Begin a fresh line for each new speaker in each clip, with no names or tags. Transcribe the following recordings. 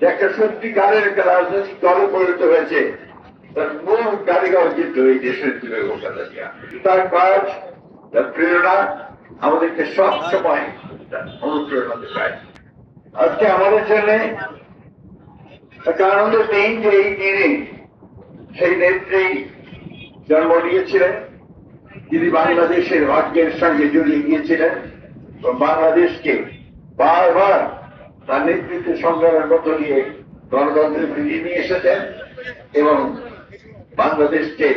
যে একটা সত্যিকারের একটা রাজনৈতিক দলে পরিণত হয়েছে, তার মূল কারিগর কিন্তু এই দেশের তার কাজ, তার প্রেরণা আমাদেরকে সব সময় অনুপ্রেরণা দেয়। আজকে আমাদের জন্য একটা আনন্দের দিন যে এই দিনে সেই নেত্রী জন্ম নিয়েছিলেন, যিনি বাংলাদেশের ভাগ্যের সঙ্গে জড়িয়ে গিয়েছিলেন এবং বাংলাদেশকে বারবার তার নেতৃত্বে সংগ্রামের মধ্য দিয়ে গণতন্ত্রের ফিরিয়ে নিয়ে এসেছেন এবং বাংলাদেশকে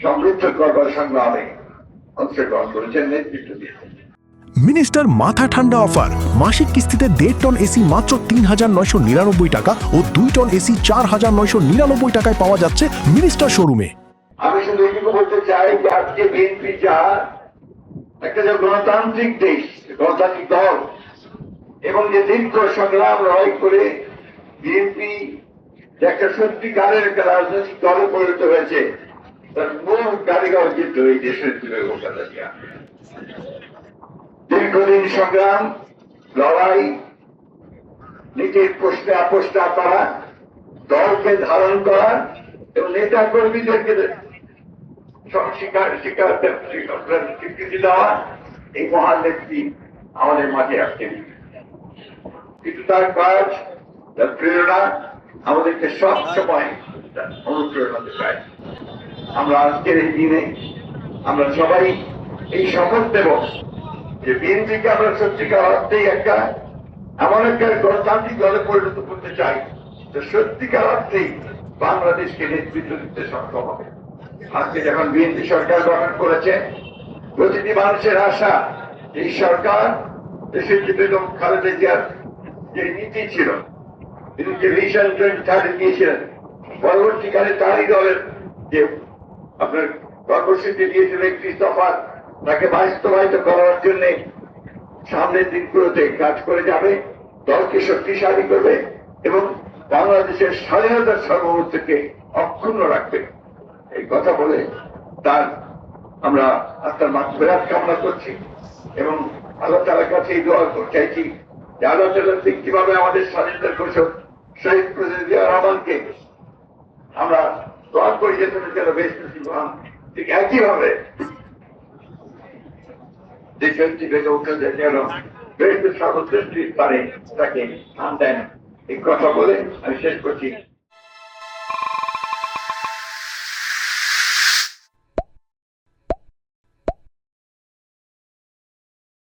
সমৃদ্ধ করবার সংগ্রামে অংশগ্রহণ করেছেন, নেতৃত্ব দিয়েছেন।
মিনিস্টার মাথা ঠান্ডা অফার, মাসিক কিস্তিতে 1.5 টন এসি মাত্র 3,999 টাকা ও 2 টন এসি 4,999 টাকায় পাওয়া যাচ্ছে মিনিস্টার শোরুমে।
আমি শুধু এটুকু বলতে চাই যে আজকে বিএনপি যা একটা যে গণতান্ত্রিক দেশ, গণতান্ত্রিক দল এবং যে দীর্ঘ সংগ্রাম লড়াই করে বিএনপি যে একটা সত্যিকারের একটা রাজনৈতিক দলে পরিণত হয়েছে, তার মূল কারিগর কিন্তু এই দেশের দীর্ঘদিন সংগ্রাম লড়াই, নীতির প্রশ্নে আপোষটা করা, দলকে ধারণ করা এবং নেতা কর্মীদেরকে স্বীকৃতি দেওয়া, এই মহান নেত্রী আমাদের মাঝে আসছেন। কিন্তু তার কাজ, তার প্রেরণা আমাদেরকে সব সময় অনুপ্রেরণা দেয়। আমরা আজকের এই দিনে আমরা সবাই এই শপথ দেব যে বিএনপিকে আমরা সত্যিকার অর্থেই একটা এমন একটা গণতান্ত্রিক দলে পরিণত করতে চাই যে সত্যিকার অর্থেই বাংলাদেশকে নেতৃত্ব দিতে সক্ষম হবে। আজকে যখন বিএনপি সরকার গঠন করেছে, প্রতিটি মানুষের আশা এই সরকার দেশের যে বেগম খালেদা জিয়ার যে নীতি ছিল, তিনি যে ভিশন 2030 দিয়েছিলেন, পরবর্তীকালে তারই দলের যে আপনার কর্মসূচি দিয়েছিল 31 দফা, তাকে বাস্তবায়িত করার জন্য সামনের দিনগুলোতে কাজ করে যাবে, দলকে শক্তিশালী করবে এবং বাংলাদেশের স্বাধীনতার সার্বভৌমত্বকে অক্ষুণ্ণ রাখবে। এই কথা বলে তার আমরা আত্মার মাগফিরাত কামনা করছি এবং আল্লাহ তাআলার কাছে এই দোয়া চাইছি যে আল্লাহ তাআলা কিভাবে আমাদের স্বাধীনতার ঘোষক শহীদ প্রেসিডেন্ট জিয়া রহমানকে আমরা দোয়া করি যে তুমি যেন বেশ নসিব হন, ঠিক একইভাবে যে শহীদটি বেগম খালেদা যেন বেশ সর্বশ্রেষ্ঠ স্থানে তাকে স্থান দেন। এই কথা বলে আমি শেষ করছি।